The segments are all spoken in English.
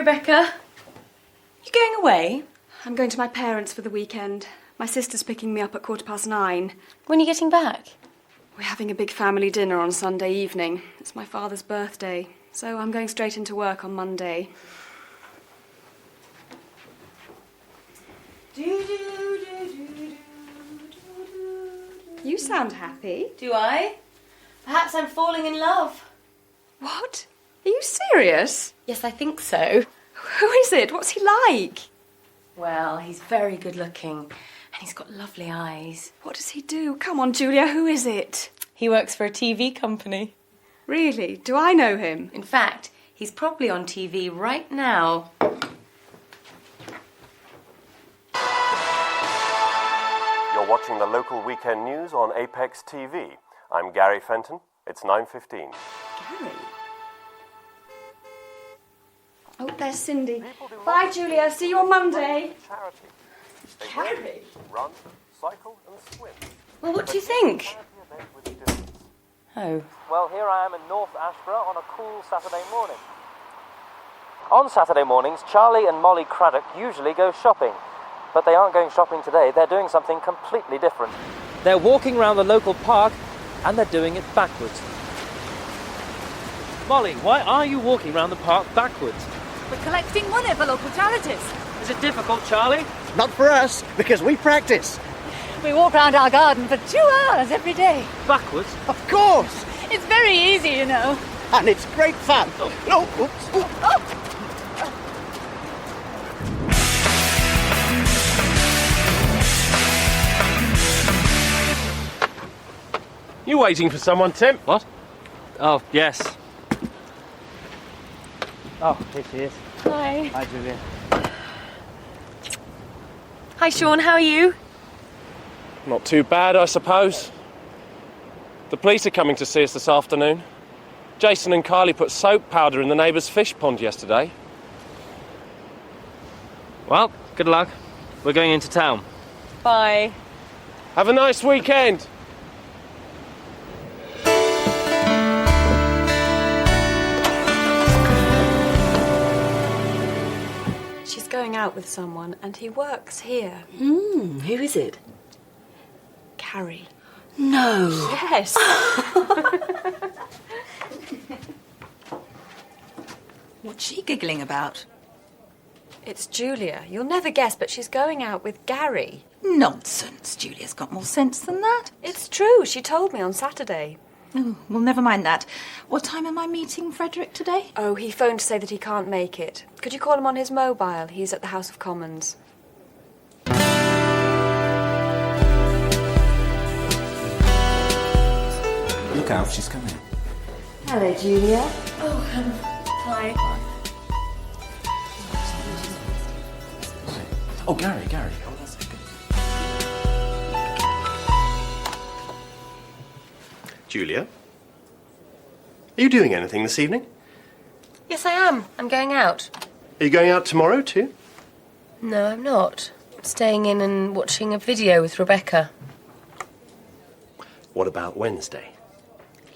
Rebecca. You going away? I'm going to my parents for the weekend. My sister's picking me up at 9:15. When are you getting back? We're having a big family dinner on Sunday evening. It's my father's birthday, so I'm going straight into work on Monday. You sound happy. Do I? Perhaps I'm falling in love. What? Are you serious? Yes, I think so. Who is it? What's he like? Well, he's very good looking and he's got lovely eyes. What does he do? Come on, Julia, who is it? He works for a TV company. Really? Do I know him? In fact, he's probably on TV right now. You're watching the local weekend news on Apex TV. I'm Gary Fenton. It's 9:15. Gary? Oh, there's Cindy. Bye, Julia. See you on Monday. Charity. They Gary? run, cycle and swim. Well, what do you think? Charity event with students. Oh. Well, here I am in North Ashborough on a cool Saturday morning. On Saturday mornings, Charlie and Molly Craddock usually go shopping. But they aren't going shopping today, they're doing something completely different. They're walking around the local park, and they're doing it backwards. Molly, why are you walking around the park backwards? We're collecting money for local charities. Is it difficult, Charlie? Not for us, because we practice. We walk around our garden for 2 hours every day. Backwards? Of course. It's very easy, you know. And it's great fun. Oh, oops. Oh. You waiting for someone, Tim? What? Oh, yes. Oh, here she is. Hi. Hi, Julia. Hi, Sean. How are you? Not too bad, I suppose. The police are coming to see us this afternoon. Jason and Kylie put soap powder in the neighbour's fish pond yesterday. Well, good luck. We're going into town. Bye. Have a nice weekend. She's going out with someone, and he works here. Who is it? Carrie. No. Yes. What's she giggling about? It's Julia. You'll never guess, but she's going out with Gary. Nonsense. Julia's got more sense than that. It's true. She told me on Saturday. Oh, well, never mind that. What time am I meeting Frederick today? Oh, he phoned to say that he can't make it. Could you call him on his mobile? He's at the House of Commons. Look out, she's coming. Hello, Julia. Hi. Oh, Gary. Oh, that's good. Julia? Are you doing anything this evening? Yes, I am. I'm going out. Are you going out tomorrow too? No, I'm not. I'm staying in and watching a video with Rebecca. What about Wednesday?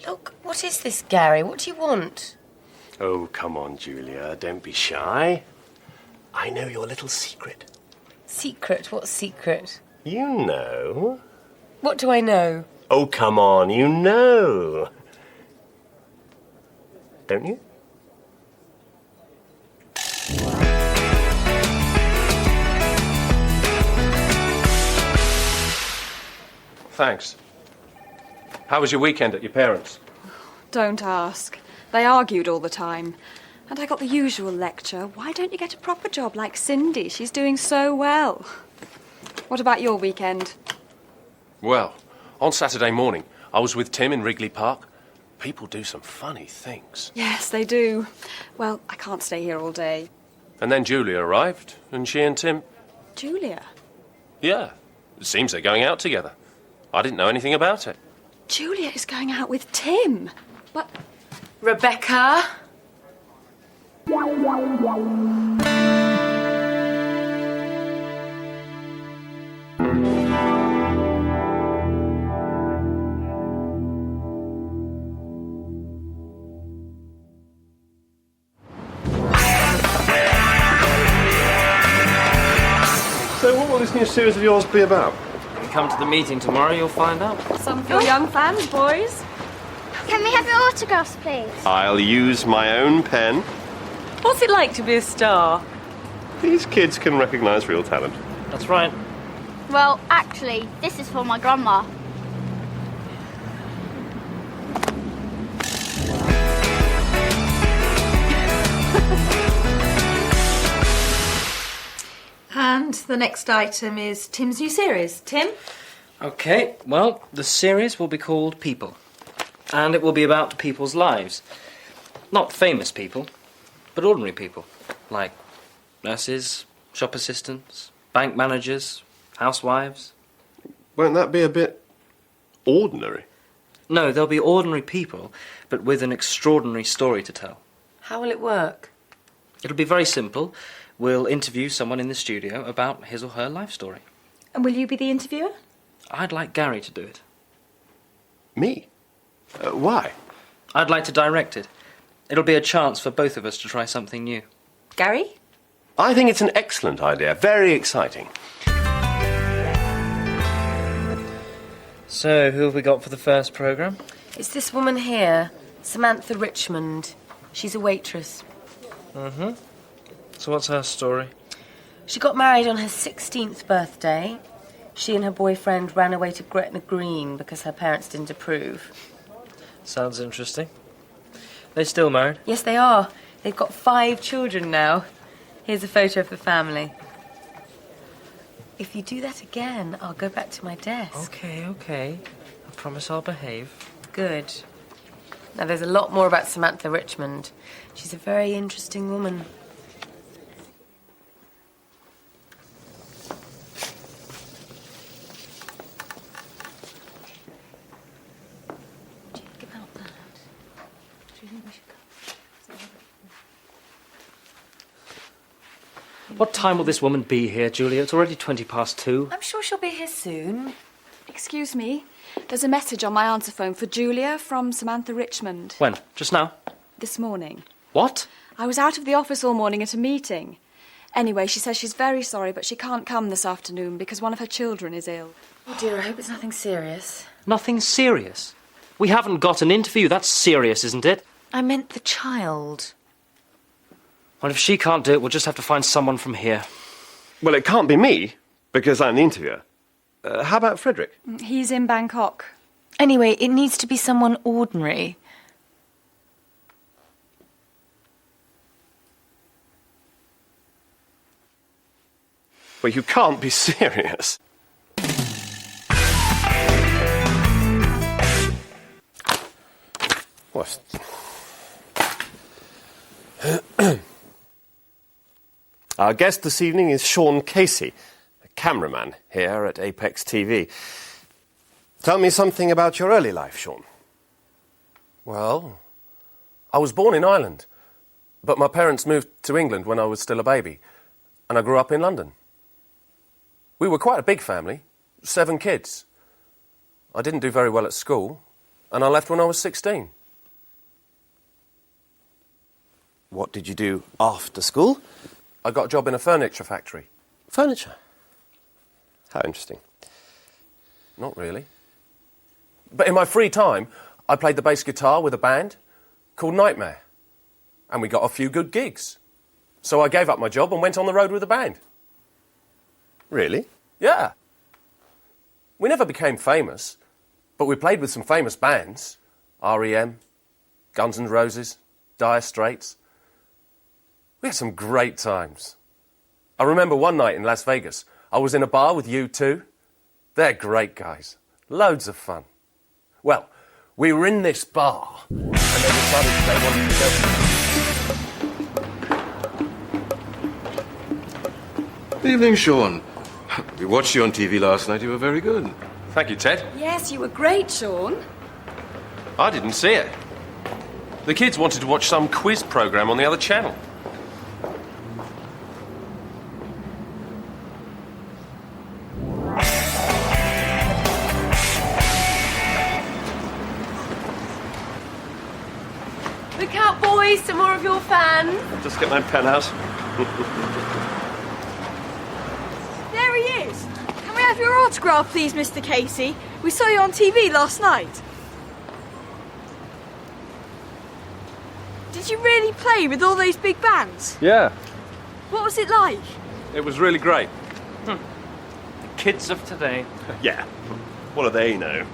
Look, what is this, Gary? What do you want? Oh, come on, Julia. Don't be shy. I know your little secret. Secret? What secret? You know. What do I know? Oh, come on, you know. Don't you? Thanks. How was your weekend at your parents'? Don't ask. They argued all the time. And I got the usual lecture. Why don't you get a proper job like Cindy? She's doing so well. What about your weekend? Well, on Saturday morning, I was with Tim in Wrigley Park. People do some funny things. Yes, they do. Well, I can't stay here all day. And then Julia arrived, and she and Tim... Julia? Yeah, it seems they're going out together. I didn't know anything about it. Julia is going out with Tim. But... Rebecca? this series of yours be about? When you come to the meeting tomorrow, you'll find out. Some for your young fans, boys. Can we have your autographs, please? I'll use my own pen. What's it like to be a star? These kids can recognise real talent. That's right. Well, actually, this is for my grandma. And the next item is Tim's new series. Tim? Okay, well, the series will be called People. And it will be about people's lives. Not famous people, but ordinary people. Like nurses, shop assistants, bank managers, housewives. Won't that be a bit ordinary? No, they'll be ordinary people, but with an extraordinary story to tell. How will it work? It'll be very simple. We'll interview someone in the studio about his or her life story. And will you be the interviewer? I'd like Gary to do it. Me? Why? I'd like to direct it. It'll be a chance for both of us to try something new. Gary? I think it's an excellent idea. Very exciting. So, who have we got for the first programme? It's this woman here, Samantha Richmond. She's a waitress. Mm-hmm. So what's her story? She got married on her 16th birthday. She and her boyfriend ran away to Gretna Green because her parents didn't approve. Sounds interesting. They still married? Yes, they are. They've got 5 children now. Here's a photo of the family. If you do that again, I'll go back to my desk. Okay. I promise I'll behave. Good. Now, there's a lot more about Samantha Richmond. She's a very interesting woman. What time will this woman be here, Julia? It's already 2:20. I'm sure she'll be here soon. Excuse me. There's a message on my answer phone for Julia from Samantha Richmond. When? Just now? This morning. What? I was out of the office all morning at a meeting. Anyway, she says she's very sorry, but she can't come this afternoon because one of her children is ill. Oh, dear, I hope it's nothing serious. Nothing serious? We haven't got an interview. That's serious, isn't it? I meant the child. Well, if she can't do it, we'll just have to find someone from here. Well, it can't be me, because I'm the interviewer. How about Frederick? He's in Bangkok. Anyway, it needs to be someone ordinary. Well, you can't be serious. What? Our guest this evening is Sean Casey, a cameraman here at Apex TV. Tell me something about your early life, Sean. Well, I was born in Ireland, but my parents moved to England when I was still a baby, and I grew up in London. We were quite a big family, 7 kids. I didn't do very well at school, and I left when I was 16. What did you do after school? I got a job in a furniture factory. Furniture. How interesting. Not really. But in my free time, I played the bass guitar with a band called Nightmare. And we got a few good gigs. So I gave up my job and went on the road with the band. Really? Yeah. We never became famous, but we played with some famous bands. R.E.M., Guns N' Roses, Dire Straits. We had some great times. I remember one night in Las Vegas, I was in a bar with U2. They're great guys. Loads of fun. Well, we were in this bar, and they decided they wanted to go. Good evening, Sean. We watched you on TV last night. You were very good. Thank you, Ted. Yes, you were great, Sean. I didn't see it. The kids wanted to watch some quiz programme on the other channel. Look out, boys, some more of your fans. I'll just get my pen out. There he is. have your autograph, please, Mr. Casey? We saw you on TV last night. Did you really play with all those big bands? Yeah, What was it like? It was really great. the kids of today. Yeah. What do they know?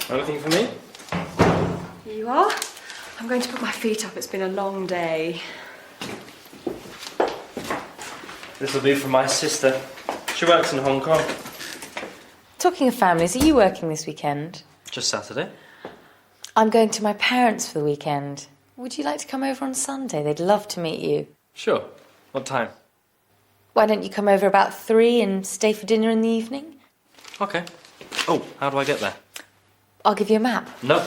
Anything for me? Here you are. I'm going to put my feet up. It's been a long day. This will be for my sister. She works in Hong Kong. Talking of families, are you working this weekend? Just Saturday. I'm going to my parents for the weekend. Would you like to come over on Sunday? They'd love to meet you. Sure. What time? Why don't you come over about 3 and stay for dinner in the evening? Okay. Oh, how do I get there? I'll give you a map. No.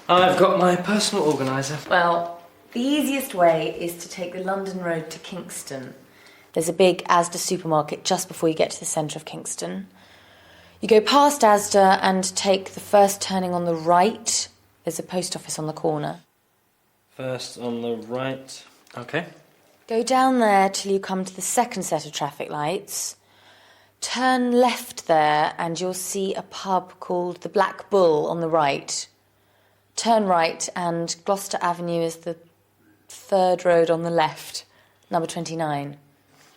I've got my personal organiser. Well, the easiest way is to take the London Road to Kingston. There's a big Asda supermarket just before you get to the centre of Kingston. You go past Asda and take the first turning on the right. There's a post office on the corner. First on the right. Okay. Go down there till you come to the second set of traffic lights. Turn left there and you'll see a pub called the Black Bull on the right. Turn right and Gloucester Avenue is the third road on the left, number 29.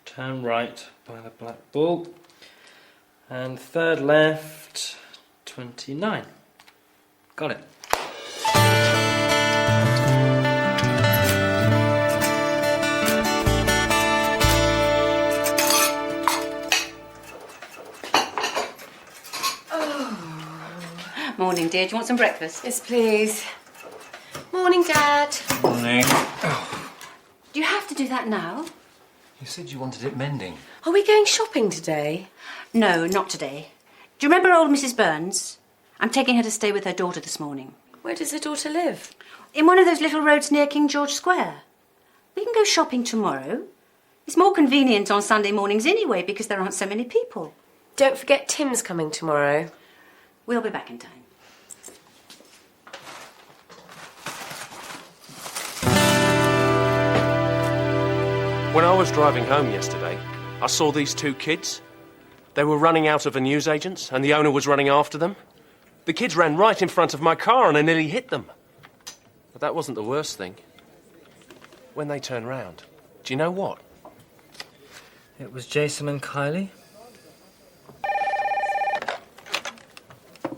Turn right by the Black Bull. And third left, 29. Got it. Morning, dear. Do you want some breakfast? Yes, please. Morning, Dad. Morning. Do you have to do that now? You said you wanted it mending. Are we going shopping today? No, not today. Do you remember old Mrs. Burns? I'm taking her to stay with her daughter this morning. Where does her daughter live? In one of those little roads near King George Square. We can go shopping tomorrow. It's more convenient on Sunday mornings anyway because there aren't so many people. Don't forget Tim's coming tomorrow. We'll be back in time. When I was driving home yesterday, I saw these two kids. They were running out of a newsagent's and the owner was running after them. The kids ran right in front of my car and I nearly hit them. But that wasn't the worst thing. When they turned round, do you know what? It was Jason and Kylie.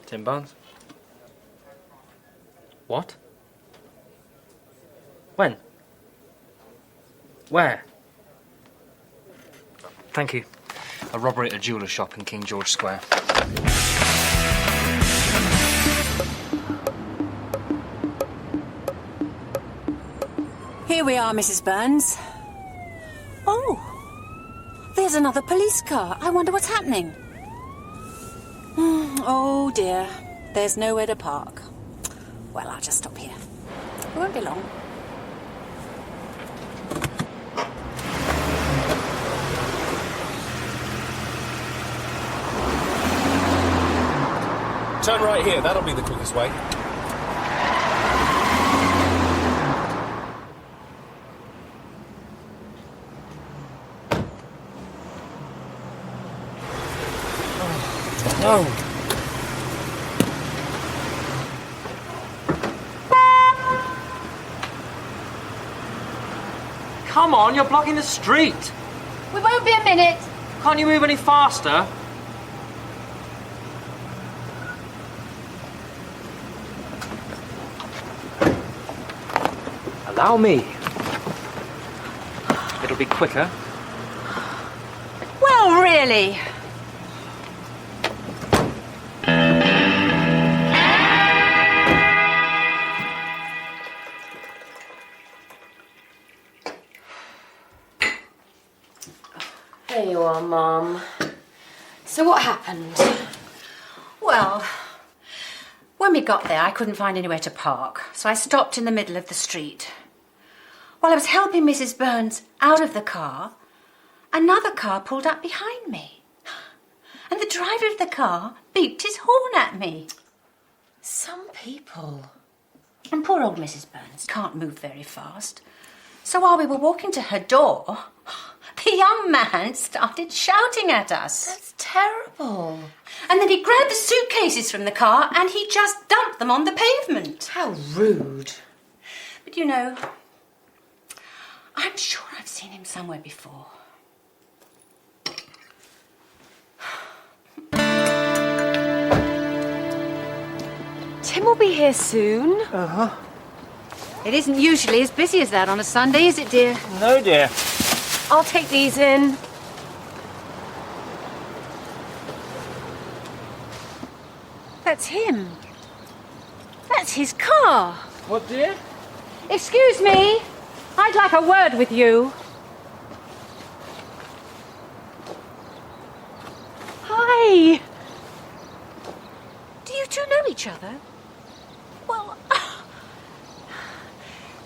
Tim Barnes. What? When? Where? Thank you. A robbery at a jeweller's shop in King George Square. Here we are, Mrs. Burns. Oh, there's another police car. I wonder what's happening. Oh, dear. There's nowhere to park. Well, I'll just stop here. It won't be long. Turn right here, that'll be the quickest way. No. Come on, you're blocking the street. We won't be a minute. Can't you move any faster? Allow me. It'll be quicker. Well, really? There you are, Mum. So what happened? Well, When we got there, I couldn't find anywhere to park, so I stopped in the middle of the street. While I was helping Mrs. Burns out of the car, another car pulled up behind me. And the driver of the car beeped his horn at me. Some people. And poor old Mrs. Burns can't move very fast. So while we were walking to her door, the young man started shouting at us. That's terrible. And then he grabbed the suitcases from the car and he just dumped them on the pavement. How rude. But you know, I'm sure I've seen him somewhere before. Tim will be here soon. It isn't usually as busy as that on a Sunday, is it, dear? No, dear. I'll take these in. That's him. That's his car. What, dear? Excuse me. I'd like a word with you. Hi. Do you two know each other? Well,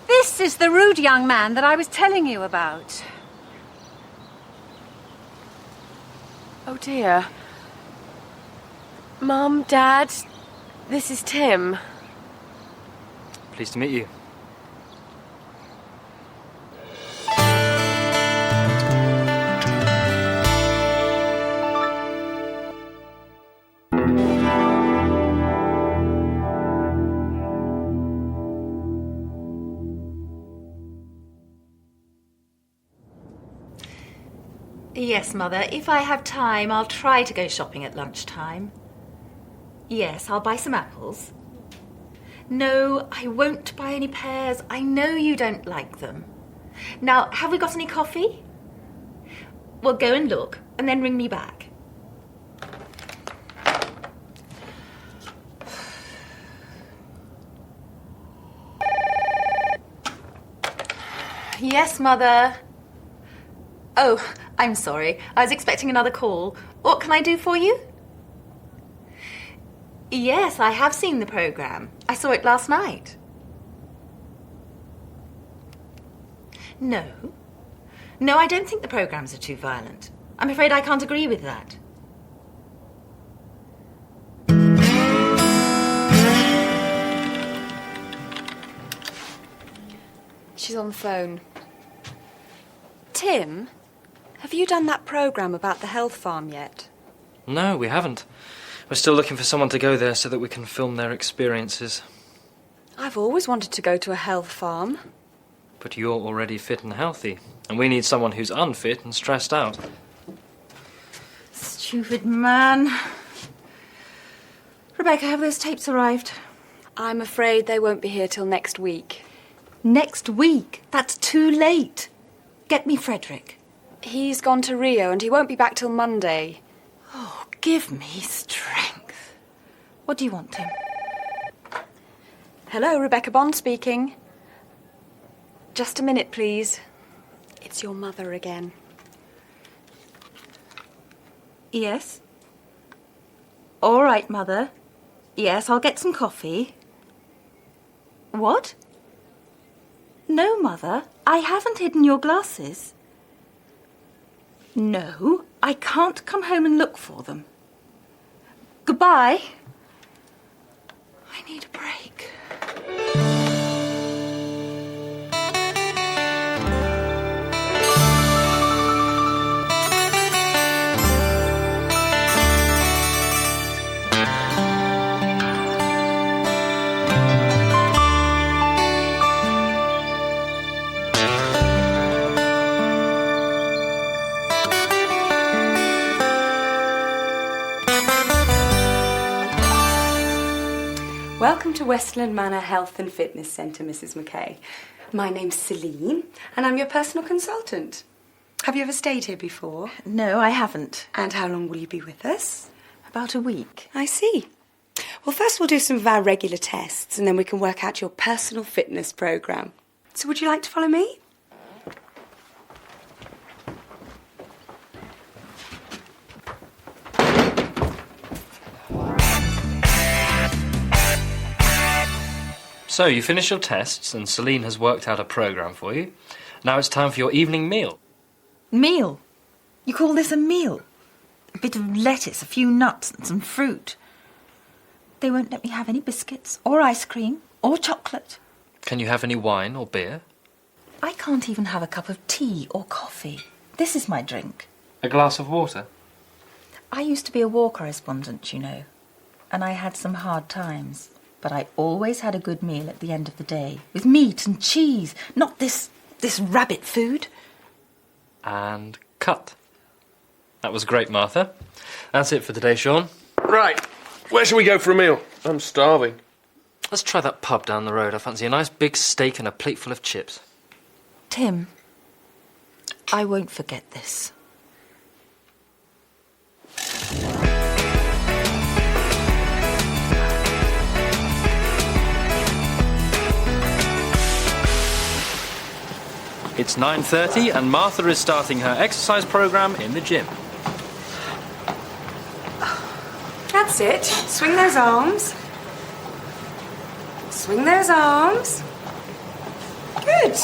this is the rude young man that I was telling you about. Oh dear. Mum, Dad, this is Tim. Pleased to meet you. Yes, Mother. If I have time, I'll try to go shopping at lunchtime. Yes, I'll buy some apples. No, I won't buy any pears. I know you don't like them. Now, have we got any coffee? Well, go and look, and then ring me back. Yes, Mother. Oh, I'm sorry. I was expecting another call. What can I do for you? Yes, I have seen the programme. I saw it last night. No. No, I don't think the programmes are too violent. I'm afraid I can't agree with that. She's on the phone. Tim, have you done that programme about the health farm yet? No, we haven't. We're still looking for someone to go there so that we can film their experiences. I've always wanted to go to a health farm. But you're already fit and healthy, and we need someone who's unfit and stressed out. Stupid man. Rebecca, have those tapes arrived? I'm afraid they won't be here till next week. Next week? That's too late. Get me Frederick. He's gone to Rio and he won't be back till Monday. Oh, give me strength. What do you want, Tim? Hello, Rebecca Bond speaking. Just a minute, please. It's your mother again. Yes? All right, Mother. Yes, I'll get some coffee. What? No, Mother. I haven't hidden your glasses. No, I can't come home and look for them. Goodbye. I need a break. Welcome to Westland Manor Health and Fitness Centre, Mrs. McKay. My name's Celine, and I'm your personal consultant. Have you ever stayed here before? No, I haven't. And how long will you be with us? About a week. I see. Well, first we'll do some of our regular tests, and then we can work out your personal fitness programme. So would you like to follow me? So, you finished your tests and Celine has worked out a programme for you. Now it's time for your evening meal. Meal? You call this a meal? A bit of lettuce, a few nuts and some fruit. They won't let me have any biscuits or ice cream or chocolate. Can you have any wine or beer? I can't even have a cup of tea or coffee. This is my drink. A glass of water? I used to be a war correspondent, you know, and I had some hard times. But I always had a good meal at the end of the day, with meat and cheese, not this rabbit food. And cut. That was great, Martha. That's it for today, Sean. Right. Where shall we go for a meal? I'm starving. Let's try that pub down the road. I fancy a nice big steak and a plateful of chips. Tim, I won't forget this. It's 9:30 and Martha is starting her exercise programme in the gym. That's it. Swing those arms. Swing those arms. Good.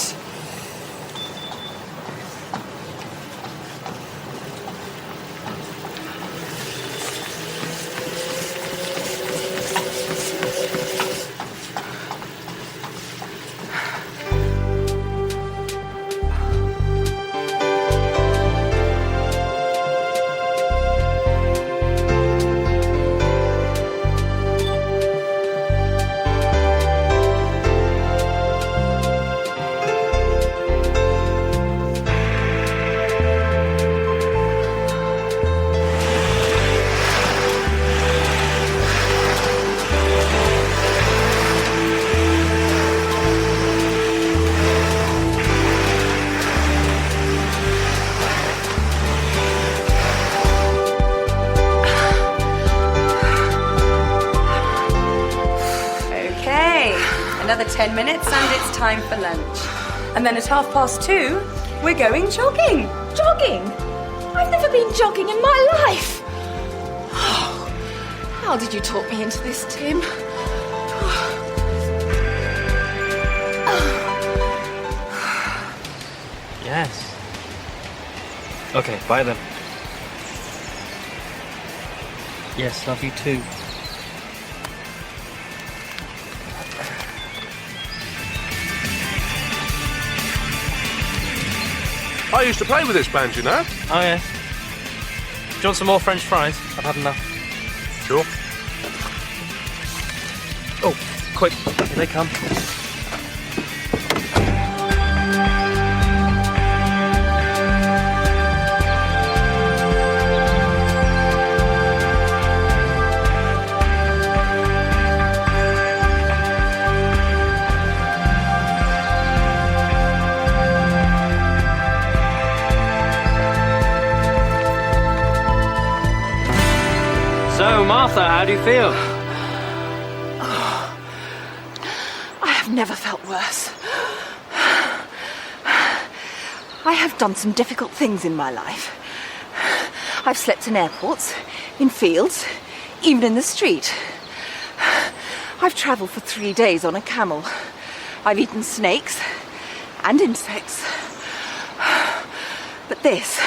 Another 10 minutes and it's time for lunch. And then at 2:30, we're going jogging. Jogging? I've never been jogging in my life. How did you talk me into this, Tim? Yes. Okay, bye then. Yes, love you too. I used to play with this band, you know. Oh, yes. Do you want some more French fries? I've had enough. Sure. Oh, quick. Here they come. So, Martha, how do you feel? I have never felt worse. I have done some difficult things in my life. I've slept in airports, in fields, even in the street. I've travelled for 3 days on a camel. I've eaten snakes and insects. But this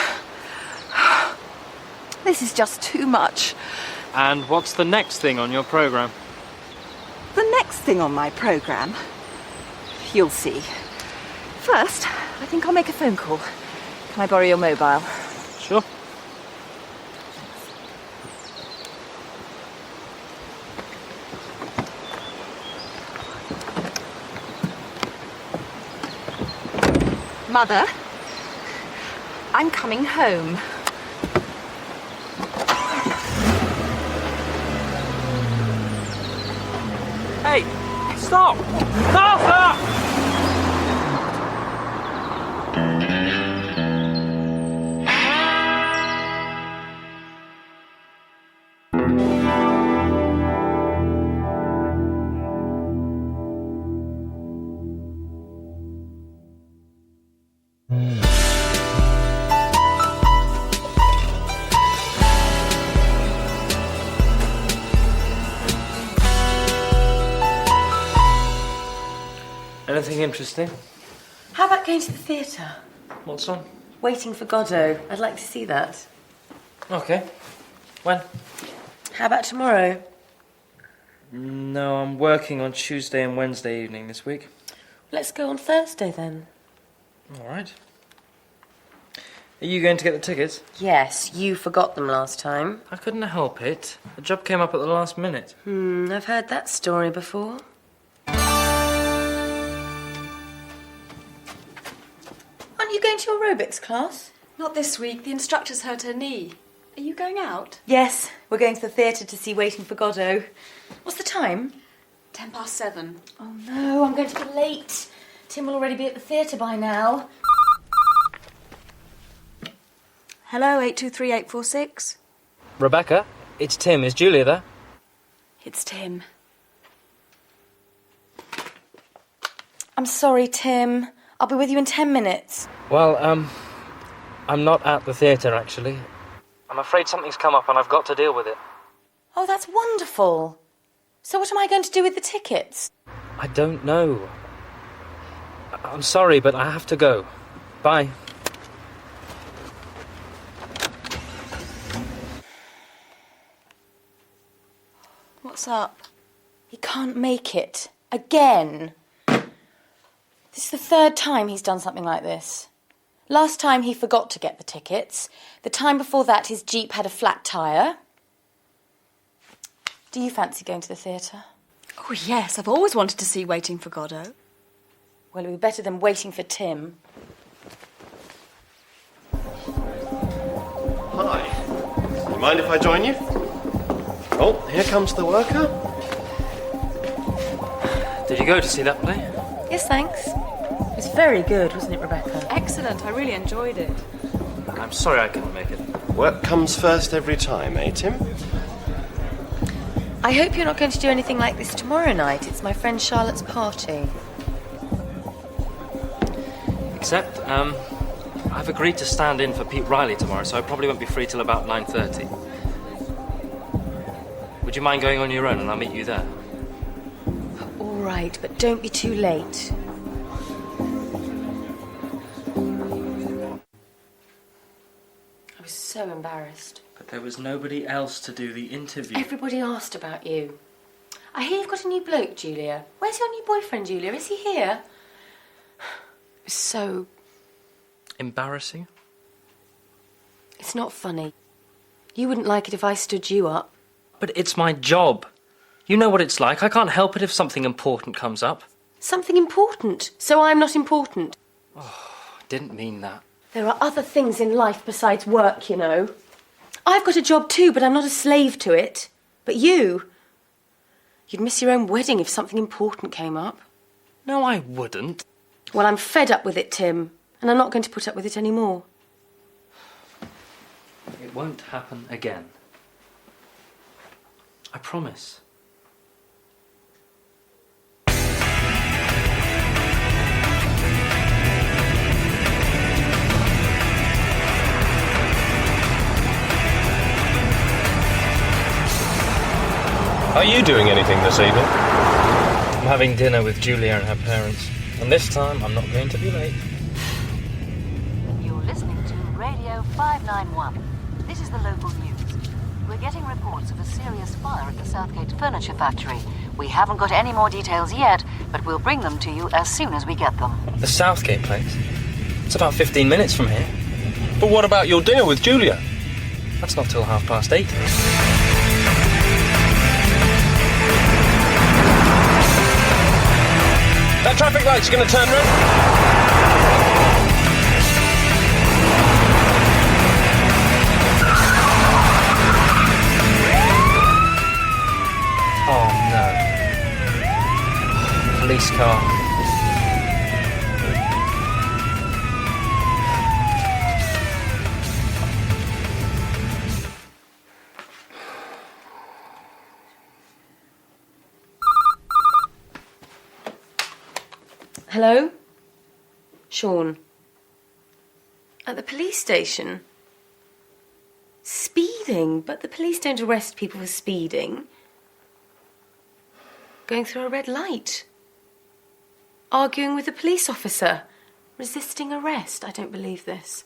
is just too much. And what's the next thing on your programme? The next thing on my programme, you'll see. First, I think I'll make a phone call. Can I borrow your mobile? Sure. Mother, I'm coming home. Hey, stop! Martha! Anything interesting? How about going to the theatre? What's on? Waiting for Godot. I'd like to see that. Okay. When? How about tomorrow? No, I'm working on Tuesday and Wednesday evening this week. Let's go on Thursday then. All right. Are you going to get the tickets? Yes, you forgot them last time. I couldn't help it. The job came up at the last minute. I've heard that story before. Aren't you going to your aerobics class? Not this week. The instructor's hurt her knee. Are you going out? Yes, we're going to the theatre to see Waiting for Godot. What's the time? 7:10. Oh no, I'm going to be late. Tim will already be at the theatre by now. Hello, 823846. Rebecca, it's Tim. Is Julia there? It's Tim. I'm sorry, Tim. I'll be with you in 10 minutes. Well, I'm not at the theatre, actually. I'm afraid something's come up and I've got to deal with it. Oh, that's wonderful. So what am I going to do with the tickets? I don't know. I'm sorry, but I have to go. Bye. What's up? He can't make it. Again. This is the third time he's done something like this. Last time he forgot to get the tickets. The time before that his Jeep had a flat tyre. Do you fancy going to the theatre? Oh, yes. I've always wanted to see Waiting for Godot. Well, it'll be better than waiting for Tim. Hi. You mind if I join you? Oh, here comes the worker. Did you go to see that play? Yes, thanks. It was very good, wasn't it, Rebecca? Excellent. I really enjoyed it. I'm sorry I couldn't make it. Work comes first every time, eh, Tim? I hope you're not going to do anything like this tomorrow night. It's my friend Charlotte's party. Except, I've agreed to stand in for Pete Riley tomorrow, so I probably won't be free till about 9:30. Would you mind going on your own and I'll meet you there? All right, but don't be too late. I was so embarrassed. But there was nobody else to do the interview. Everybody asked about you. I hear you've got a new bloke, Julia. Where's your new boyfriend, Julia? Is he here? It was so... Embarrassing? It's not funny. You wouldn't like it if I stood you up. But it's my job. You know what it's like. I can't help it if something important comes up. Something important, so I'm not important. Oh, I didn't mean that. There are other things in life besides work, you know. I've got a job too, but I'm not a slave to it. But you'd miss your own wedding if something important came up. No, I wouldn't. Well, I'm fed up with it, Tim, and I'm not going to put up with it anymore. It won't happen again. I promise. Are you doing anything this evening? I'm having dinner with Julia and her parents. And this time, I'm not going to be late. You're listening to Radio 591. This is the local news. We're getting reports of a serious fire at the Southgate Furniture Factory. We haven't got any more details yet, but we'll bring them to you as soon as we get them. The Southgate place? It's about 15 minutes from here. But what about your dinner with Julia? That's not till 8:30. That traffic light's going to turn red. Oh no. Police car. Hello? Sean. At the police station? Speeding? But the police don't arrest people for speeding. Going through a red light. Arguing with a police officer? Resisting arrest? I don't believe this.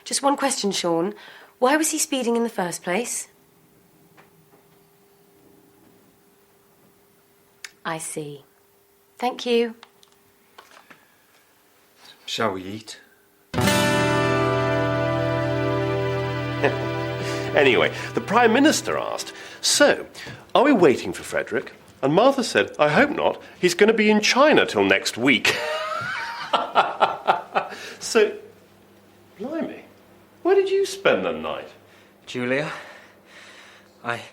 Just one question, Sean. Why was he speeding in the first place? I see. Thank you. Shall we eat? Anyway, the Prime Minister asked, so, are we waiting for Frederick? And Martha said, I hope not. He's going to be in China till next week. So, blimey, where did you spend the night? Julia,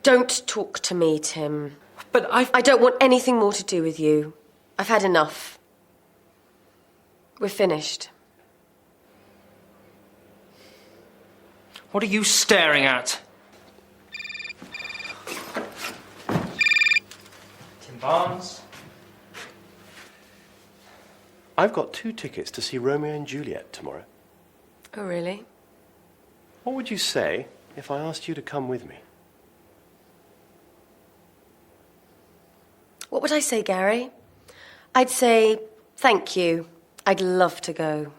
Don't talk to me, Tim. But I don't want anything more to do with you. I've had enough. We're finished. What are you staring at? Tim Barnes? I've got 2 tickets to see Romeo and Juliet tomorrow. Oh, really? What would you say if I asked you to come with me? What would I say, Gary? I'd say, thank you. I'd love to go.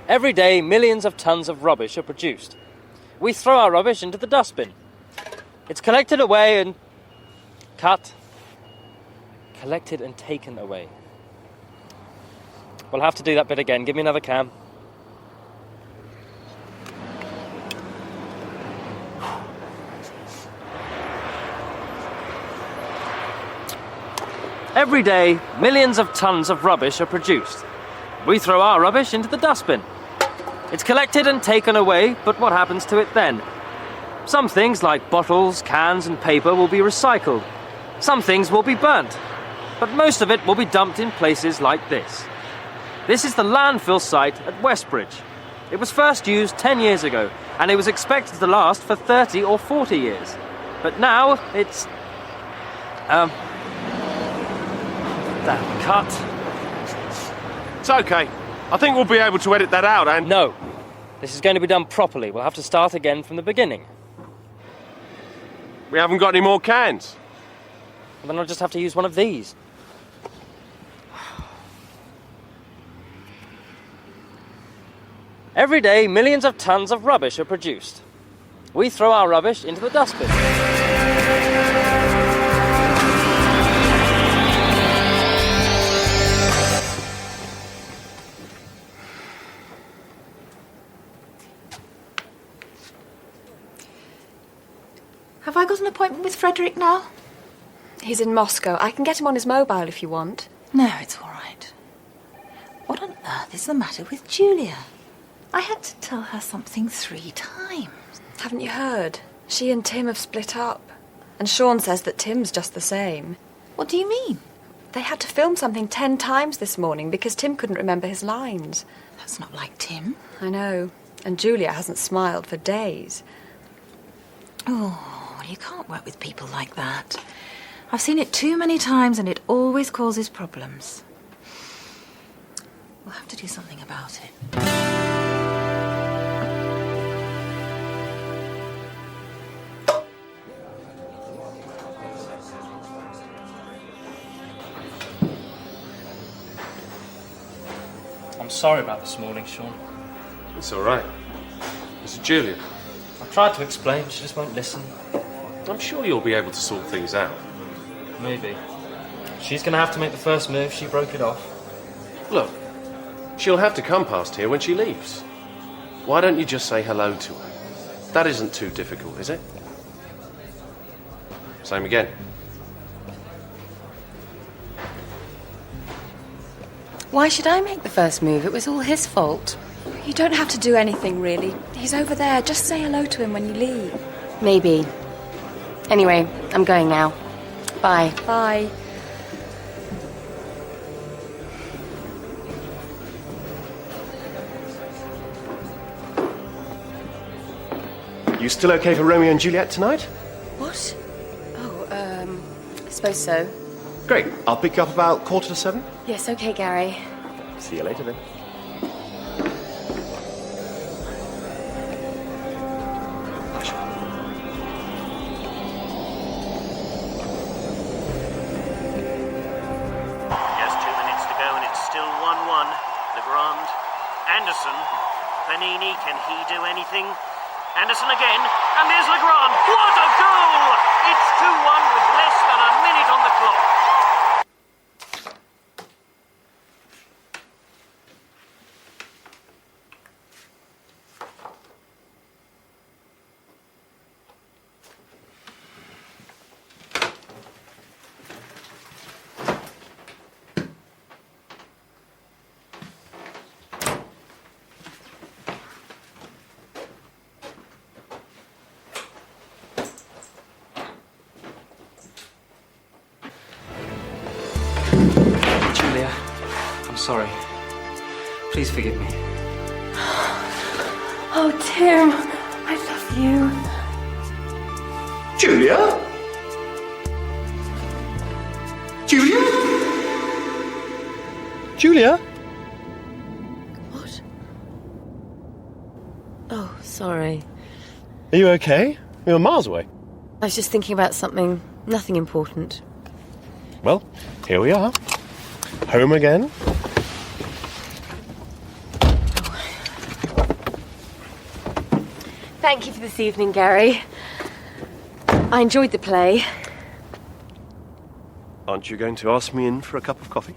Every day, millions of tons of rubbish are produced. We throw our rubbish into the dustbin. It's collected away and collected and taken away. We'll have to do that bit again. Give me another can. Every day, millions of tons of rubbish are produced. We throw our rubbish into the dustbin. It's collected and taken away, but what happens to it then? Some things like bottles, cans and paper will be recycled. Some things will be burnt. But most of it will be dumped in places like this. This is the landfill site at Westbridge. It was first used 10 years ago, and it was expected to last for 30 or 40 years. But now it's... cut. It's okay. I think we'll be able to edit that out and... No. This is going to be done properly. We'll have to start again from the beginning. We haven't got any more cans. Well, then I'll just have to use one of these. Every day, millions of tons of rubbish are produced. We throw our rubbish into the dustbin. Have I got an appointment with Frederick now? He's in Moscow. I can get him on his mobile if you want. No, it's all right. What on earth is the matter with Julia? I had to tell her something 3 times. Haven't you heard? She and Tim have split up. And Sean says that Tim's just the same. What do you mean? They had to film something 10 times this morning because Tim couldn't remember his lines. That's not like Tim. I know. And Julia hasn't smiled for days. Oh, well, you can't work with people like that. I've seen it too many times and it always causes problems. We'll have to do something about it. I'm sorry about this morning, Sean. It's all right. Is it Julia? I tried to explain, she just won't listen. I'm sure you'll be able to sort things out. Maybe. She's going to have to make the first move. She broke it off. Look, she'll have to come past here when she leaves. Why don't you just say hello to her? That isn't too difficult, is it? Same again. Why should I make the first move? It was all his fault. You don't have to do anything, really. He's over there. Just say hello to him when you leave. Maybe. Anyway, I'm going now. Bye. Bye. You still okay for Romeo and Juliet tonight? What? Oh, I suppose so. Great. I'll pick you up about 6:45. Yes, okay, Gary. See you later then. Just 2 minutes to go and it's still 1-1. Legrand. Anderson. Panini, can he do anything? Anderson again, and there's Legrand. What a goal! It's 2-1 with less than a minute on the clock. Julia, I'm sorry. Please forgive me. Oh, Tim, I love you. Julia? Julia? Julia? What? Oh, sorry. Are you okay? We were miles away. I was just thinking about something, nothing important. Well, here we are. Home again. Thank you for this evening, Gary. I enjoyed the play. Aren't you going to ask me in for a cup of coffee?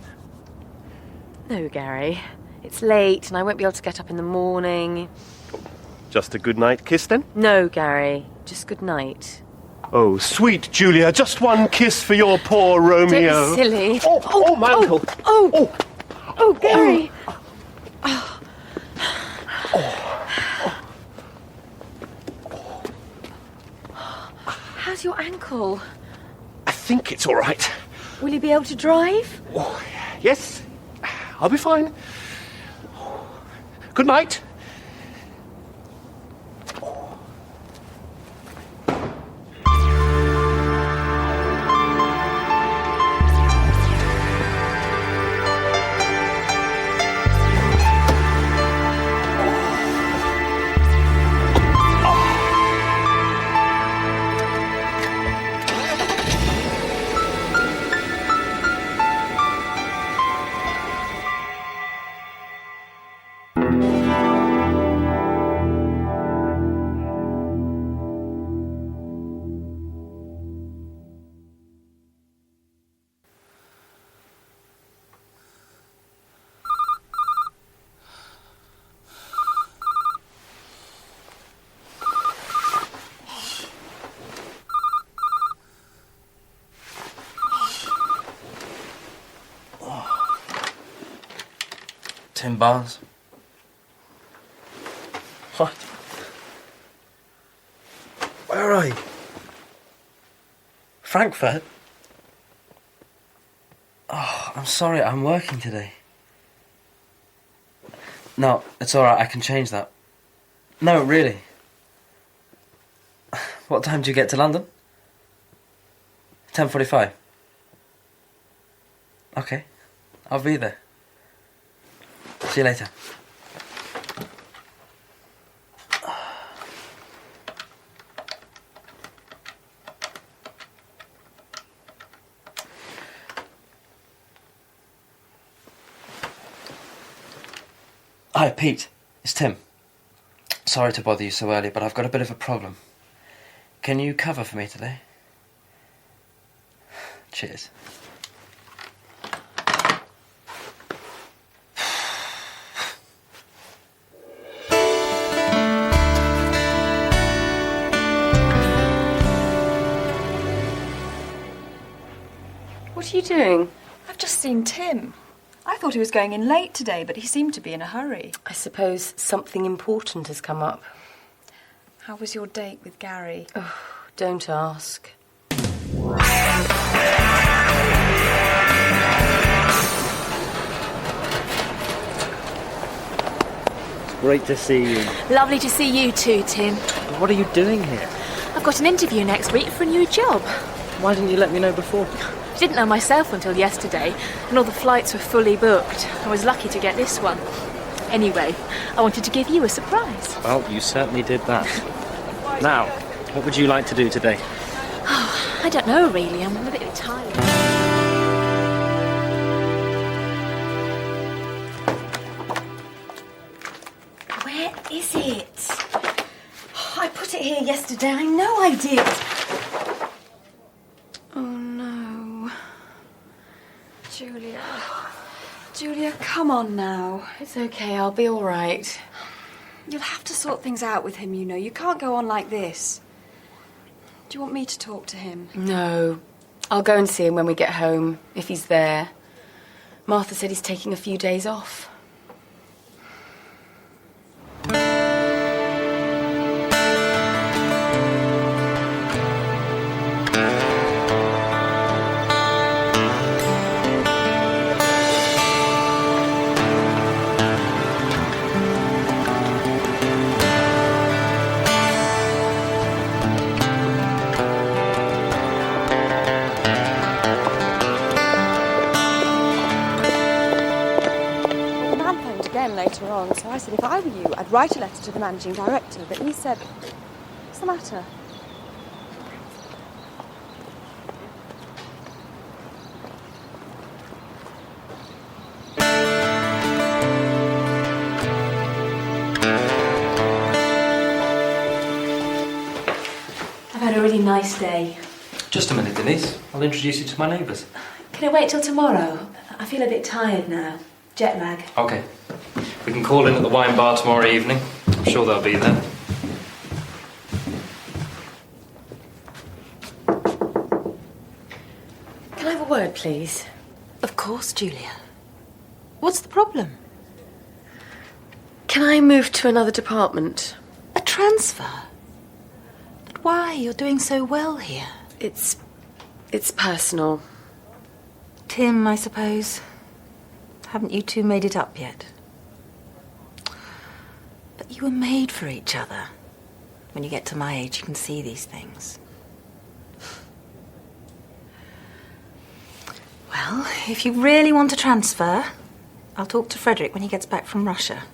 No, Gary. It's late and I won't be able to get up in the morning. Just a good night kiss then? No, Gary. Just good night. Oh, sweet Julia, just one kiss for your poor Romeo. Don't be silly. Oh, my ankle. Oh, Gary. How's your ankle? I think it's all right. Will you be able to drive? Oh, yes, I'll be fine. Good night. Tim Barnes. What? Where are you? Frankfurt? Oh, I'm sorry, I'm working today. No, it's alright, I can change that. No, really. What time do you get to London? 10:45. Okay, I'll be there. See you later. Hi, Pete. It's Tim. Sorry to bother you so early, but I've got a bit of a problem. Can you cover for me today? Cheers. What are you doing? I've just seen Tim. I thought he was going in late today, but he seemed to be in a hurry. I suppose something important has come up. How was your date with Gary? Oh, don't ask. great to see you. Lovely to see you too, Tim. What are you doing here? I've got an interview next week for a new job. Why didn't you let me know before? I didn't know myself until yesterday, and all the flights were fully booked. I was lucky to get this one. Anyway, I wanted to give you a surprise. Well, you certainly did that. Now, what would you like to do today? Oh, I don't know, really. I'm a bit tired. Where is it? Oh, I put it here yesterday. I know I did. Oh, no. Julia. Julia, come on now. It's okay, I'll be all right. You'll have to sort things out with him, you know. You can't go on like this. Do you want me to talk to him? No. I'll go and see him when we get home, if he's there. Martha said he's taking a few days off. Later on, so I said if I were you, I'd write a letter to the managing director, but he said, what's the matter? I've had a really nice day. Just a minute, Denise. I'll introduce you to my neighbours. Can I wait till tomorrow? I feel a bit tired now. Jet lag. Okay. We can call in at the wine bar tomorrow evening. I'm sure they'll be there. Can I have a word, please? Of course, Julia. What's the problem? Can I move to another department? A transfer? But why? You're doing so well here. It's personal. Tim, I suppose. Haven't you two made it up yet? But you were made for each other. When you get to my age, you can see these things. Well, if you really want to transfer, I'll talk to Frederick when he gets back from Russia.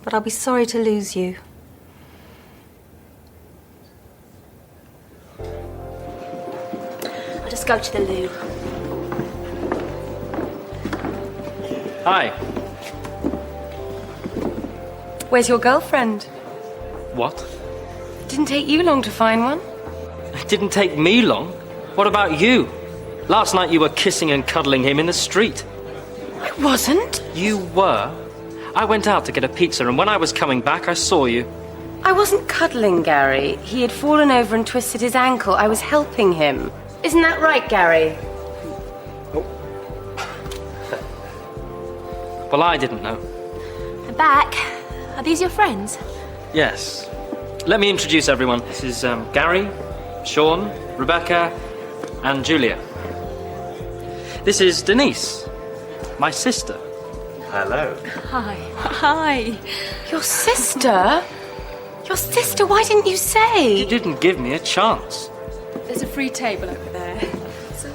But I'll be sorry to lose you. I'll just go to the loo. Hi. Where's your girlfriend? What? Didn't take you long to find one. It didn't take me long. What about you? Last night you were kissing and cuddling him in the street. I wasn't. You were. I went out to get a pizza, and when I was coming back, I saw you. I wasn't cuddling Gary. He had fallen over and twisted his ankle. I was helping him. Isn't that right, Gary? Well, I didn't know. I'm back. Are these your friends? Yes. Let me introduce everyone. This is Gary, Sean, Rebecca, and Julia. This is Denise, my sister. Hello. Hi. Hi. Your sister? Your sister? Why didn't you say? You didn't give me a chance. There's a free table over there. So